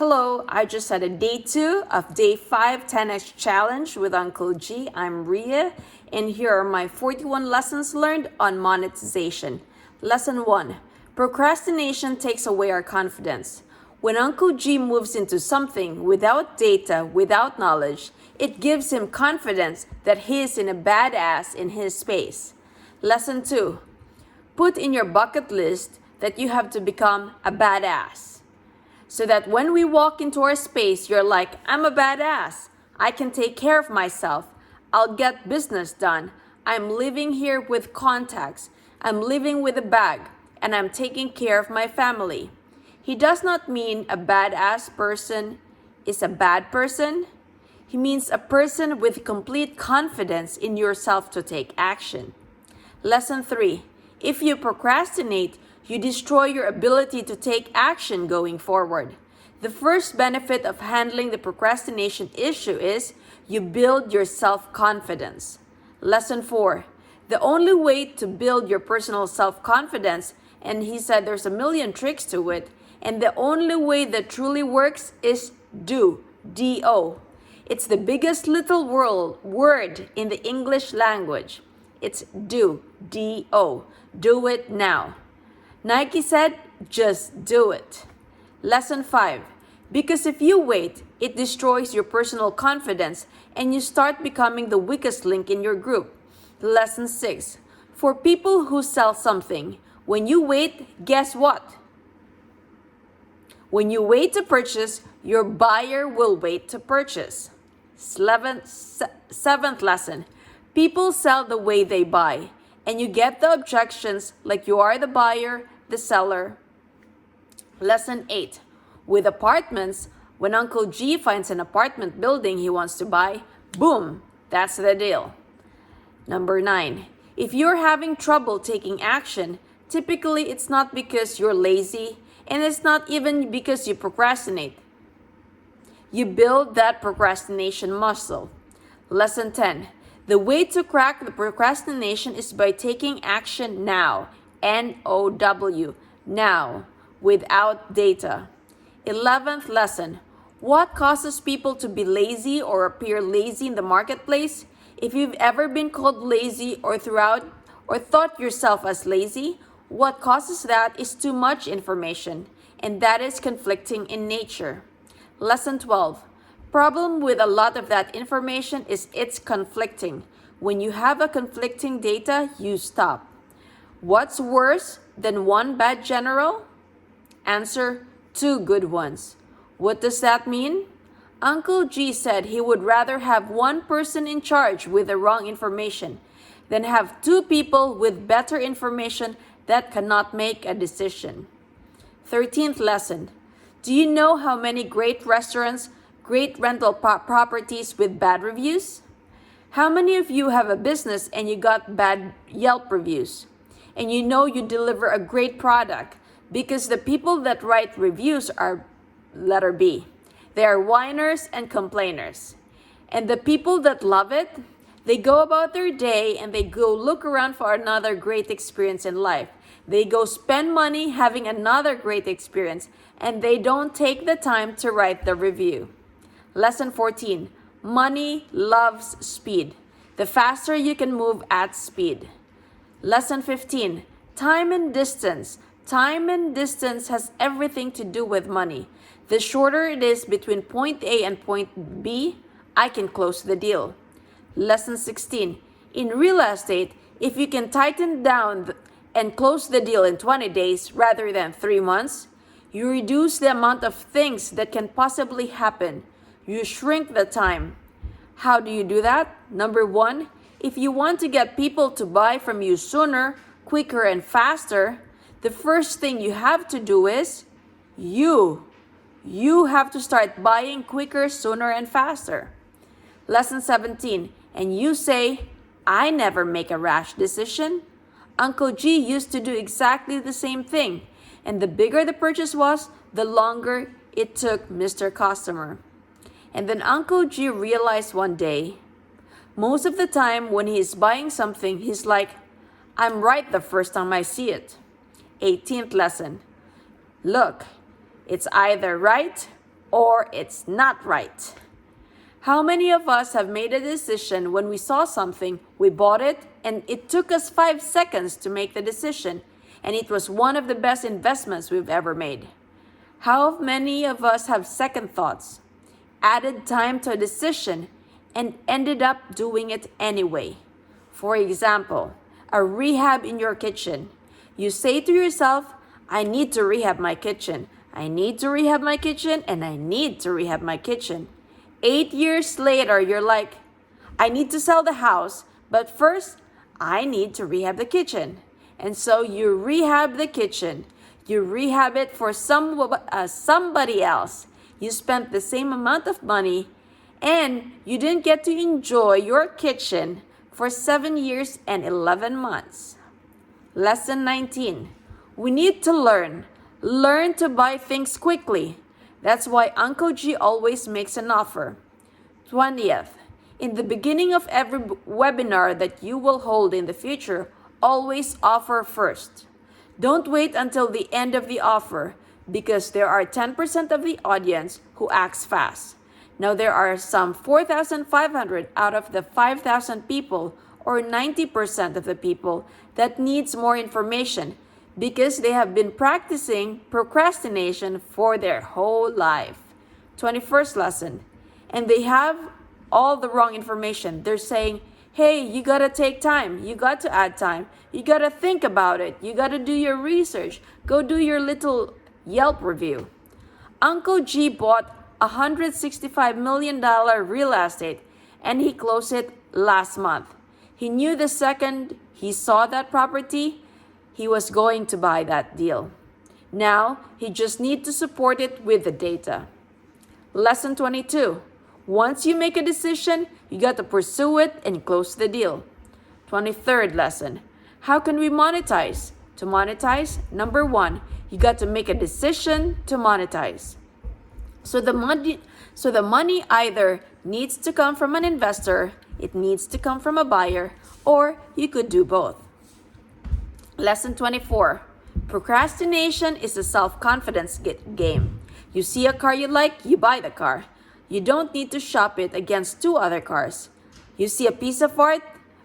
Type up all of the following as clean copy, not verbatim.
Hello, I just had a day 2 of day 5 10x challenge with Uncle G. I'm Ria, and here are my 41 lessons learned on monetization. Lesson 1. Procrastination takes away our confidence. When Uncle G moves into something without data, without knowledge, it gives him confidence that he is in a badass in his space. Lesson 2. Put in your bucket list that you have to become a badass. So that when we walk into our space, you're like, I'm a badass. I can take care of myself. I'll get business done. I'm living here with contacts. I'm living with a bag. And I'm taking care of my family. He does not mean a badass person is a bad person. He means a person with complete confidence in yourself to take action. Lesson 3. If you procrastinate, you destroy your ability to take action going forward. The first benefit of handling the procrastination issue is you build your self-confidence. Lesson 4. The only way to build your personal self-confidence, and he said there's a million tricks to it, and the only way that truly works is do, D-O. It's the biggest little word in the English language. It's do, D-O. Do it now. Nike said, just do it. Lesson 5. Because if you wait, it destroys your personal confidence and you start becoming the weakest link in your group. Lesson 6. For people who sell something, when you wait, guess what? When you wait to purchase, your buyer will wait to purchase. Seventh lesson. People sell the way they buy. And you get the objections like you are the buyer, the seller. Lesson 8. With apartments, when Uncle G finds an apartment building he wants to buy, boom, that's the deal. Number 9. If you're having trouble taking action, typically it's not because you're lazy, and it's not even because you procrastinate. You build that procrastination muscle. Lesson 10. The way to crack the procrastination is by taking action now, N-O-W, now, without data. 11th lesson. What causes people to be lazy or appear lazy in the marketplace? If you've ever been called lazy or thought yourself as lazy, what causes that is too much information, and that is conflicting in nature. Lesson 12. Problem with a lot of that information is it's conflicting. When you have a conflicting data, you stop. What's worse than one bad general? Answer, 2 good ones. What does that mean? Uncle G said he would rather have one person in charge with the wrong information than have 2 people with better information that cannot make a decision. 13th lesson. Do you know how many great restaurants, great rental properties with bad reviews? How many of you have a business and you got bad Yelp reviews? And you know you deliver a great product because the people that write reviews are letter B. They are whiners and complainers. And the people that love it, they go about their day and they go look around for another great experience in life. They go spend money having another great experience, and they don't take the time to write the review. Lesson 14. Money loves speed. The faster you can move at speed. Lesson 15. Time and distance. Time and distance has everything to do with money. The shorter it is between point A and point B, I can close the deal. Lesson 16. In real estate, if you can tighten down and close the deal in 20 days rather than 3 months, you reduce the amount of things that can possibly happen. You shrink the time. How do you do that? Number 1, if you want to get people to buy from you sooner, quicker, and faster, the first thing you have to do is you have to start buying quicker, sooner, and faster. Lesson 17. And you say, I never make a rash decision. Uncle G used to do exactly the same thing. And the bigger the purchase was, the longer it took Mr. Customer. And then Uncle G realized one day, most of the time when he's buying something, he's like, I'm right the first time I see it. 18th lesson. Look, it's either right or it's not right. How many of us have made a decision when we saw something, we bought it, and it took us 5 seconds to make the decision, and it was one of the best investments we've ever made? How many of us have second thoughts, added time to a decision, and ended up doing it anyway? For example, a rehab in your kitchen. You say to yourself, I need to rehab my kitchen. I need to rehab my kitchen, and I need to rehab my kitchen. 8 years later, you're like, I need to sell the house, but first, I need to rehab the kitchen. And so you rehab the kitchen. You rehab it for somebody else. You spent the same amount of money, and you didn't get to enjoy your kitchen for 7 years and 11 months. Lesson 19. We need to learn. Learn to buy things quickly. That's why Uncle G always makes an offer. 20th. In the beginning of every webinar that you will hold in the future, always offer first. Don't wait until the end of the offer, because there are 10% of the audience who acts fast. Now there are some 4,500 out of the 5,000 people, or 90% of the people, that needs more information because they have been practicing procrastination for their whole life. 21st lesson. And they have all the wrong information. They're saying, hey, you gotta take time. You got to add time. You gotta think about it. You gotta do your research. Go do your little Yelp review. Uncle G bought $165 million real estate, and he closed it last month. He knew the second he saw that property, he was going to buy that deal. Now, he just needs to support it with the data. Lesson 22. Once you make a decision, you got to pursue it and close the deal. 23rd lesson. How can we monetize? To monetize, number 1, you got to make a decision to monetize. So the money either needs to come from an investor, it needs to come from a buyer, or you could do both. Lesson 24. Procrastination is a self-confidence game. You see a car you like, you buy the car. You don't need to shop it against 2 other cars. You see a piece of art,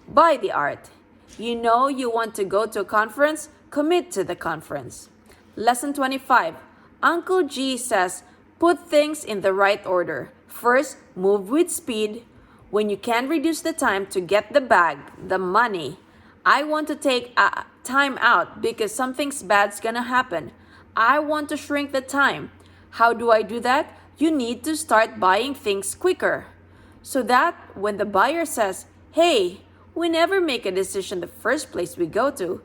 buy the art. You know you want to go to a conference, commit to the conference. Lesson 25. Uncle G says, put things in the right order. First, move with speed. When you can reduce the time to get the bag, the money, I want to take time out because something's bad's gonna happen. I want to shrink the time. How do I do that? You need to start buying things quicker. So that when the buyer says, hey, we never make a decision the first place we go to,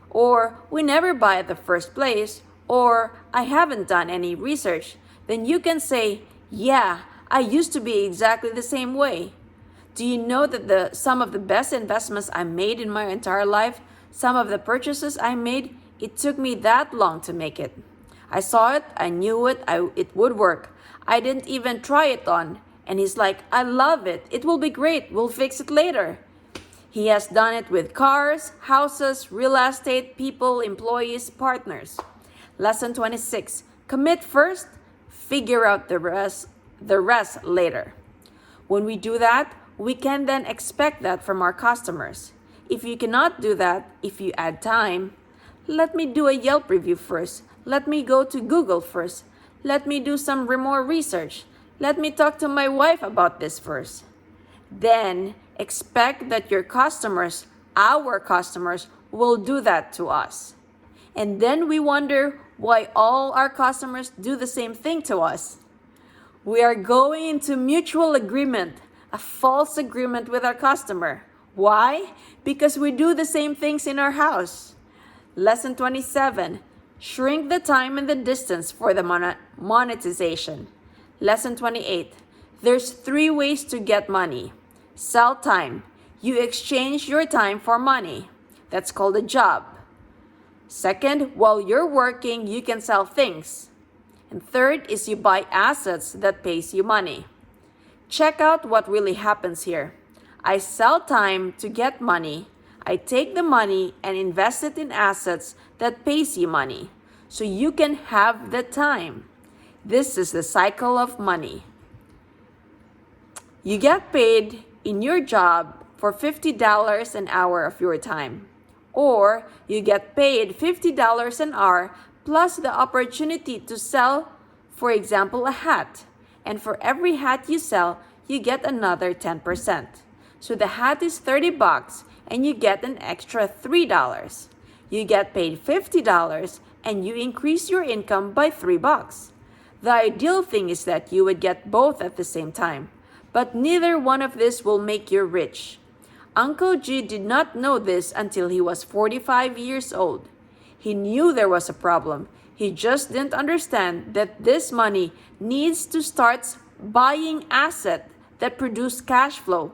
or we never buy at the first place, or I haven't done any research, then you can say, yeah, I used to be exactly the same way. Do you know that some of the best investments I made in my entire life, some of the purchases I made, it took me that long to make it. I saw it, I knew it, it would work. I didn't even try it on. And he's like, I love it. It will be great. We'll fix it later. He has done it with cars, houses, real estate, people, employees, partners. Lesson 26. Commit first, figure out the rest later. When we do that, we can then expect that from our customers. If you cannot do that, if you add time, let me do a Yelp review first. Let me go to Google first. Let me do some more research. Let me talk to my wife about this first. Then expect that your customers, our customers, will do that to us. And then we wonder why all our customers do the same thing to us. We are going into mutual agreement, a false agreement with our customer. Why? Because we do the same things in our house. Lesson 27. Shrink the time and the distance for the monetization. Lesson 28. There's 3 ways to get money. Sell time. You exchange your time for money. That's called a job. Second, while you're working, you can sell things. And third is you buy assets that pays you money. Check out what really happens here. I sell time to get money. I take the money and invest it in assets that pays you money, so you can have the time. This is the cycle of money. You get paid in your job for $50 an hour of your time. Or you get paid $50 an hour plus the opportunity to sell, for example, a hat. And for every hat you sell, you get another 10%. So the hat is $30 and you get an extra $3. You get paid $50 and you increase your income by $3. The ideal thing is that you would get both at the same time, but neither one of this will make you rich. Uncle G did not know this until he was 45 years old. He knew there was a problem. He just didn't understand that this money needs to start buying assets that produce cash flow.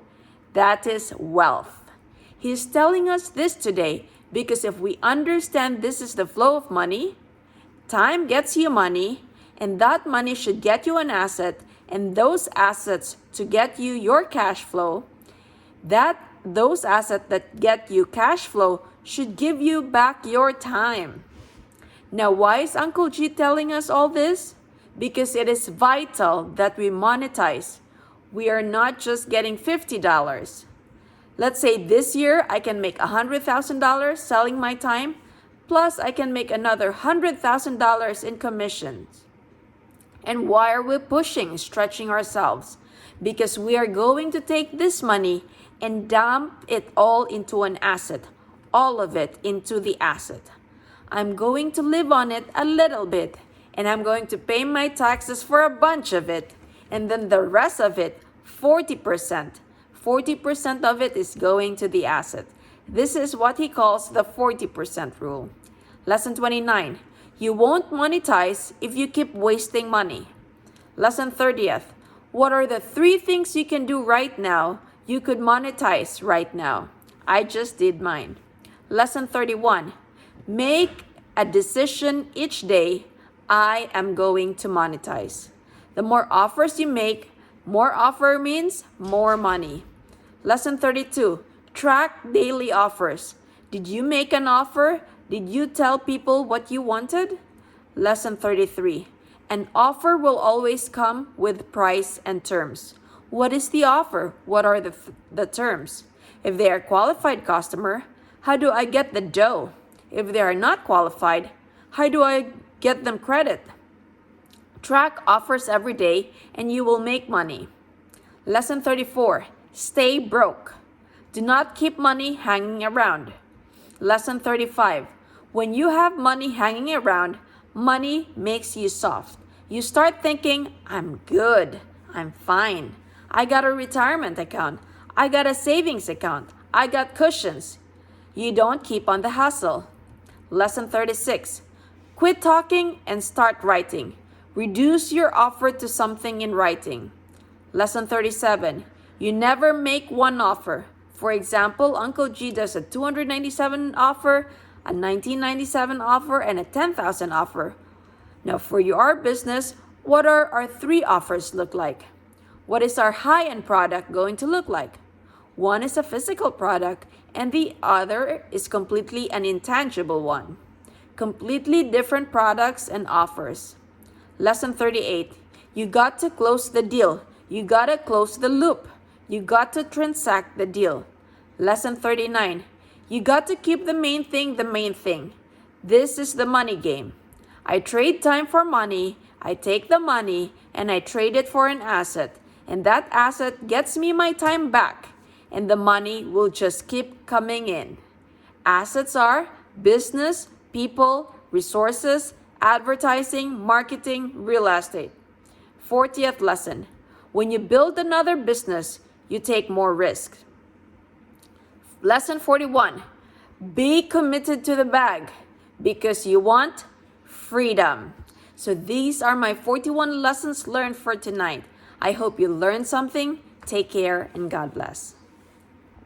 That is wealth. He's telling us this today because if we understand this is the flow of money, time gets you money, and that money should get you an asset, and those assets to get you your cash flow, those assets that get you cash flow should give you back your time. Now, why is Uncle G telling us all this? Because it is vital that we monetize. We are not just getting $50. Let's say this year I can make $100,000 selling my time, plus I can make another $100,000 in commissions. And why are we stretching ourselves? Because we are going to take this money and dump it all into an asset, all of it into the asset. I'm going to live on it a little bit, and I'm going to pay my taxes for a bunch of it, and then the rest of it, 40%. 40% of it is going to the asset. This is what he calls the 40% rule. Lesson 29. You won't monetize if you keep wasting money. Lesson 30th. What are the 3 things you can do right now you could monetize right now? I just did mine. Lesson 31. Make a decision each day. I am going to monetize. The more offers you make, more offer means more money. Lesson 32. Track daily offers. Did you make an offer? Did you tell people what you wanted? Lesson 33. An offer will always come with price and terms. What is the offer? What are the terms? If they are qualified customer, how do I get the dough? If they are not qualified, how do I get them credit? Track offers every day and you will make money. Lesson 34. Stay broke. Do not keep money hanging around. Lesson 35. When you have money hanging around, money makes you soft. You start thinking, I'm good, I'm fine. I got a retirement account. I got a savings account. I got cushions. You don't keep on the hustle. Lesson 36. Quit talking and start writing. Reduce your offer to something in writing. Lesson 37. You never make one offer. For example, Uncle G does a $297 offer, a $1997 offer, and a $10,000 offer. Now for your business, what are our 3 offers look like? What is our high-end product going to look like? One is a physical product and the other is completely an intangible one. Completely different products and offers. Lesson 38. You got to close the deal. You got to close the loop. You got to transact the deal. Lesson 39. You got to keep the main thing the main thing. This is the money game. I trade time for money. I take the money and I trade it for an asset. And that asset gets me my time back. And the money will just keep coming in. Assets are business, people, resources, advertising, marketing, real estate. 40th lesson. When you build another business, you take more risk. Lesson 41. Be committed to the bag because you want freedom. So these are my 41 lessons learned for tonight. I hope you learned something. Take care and God bless.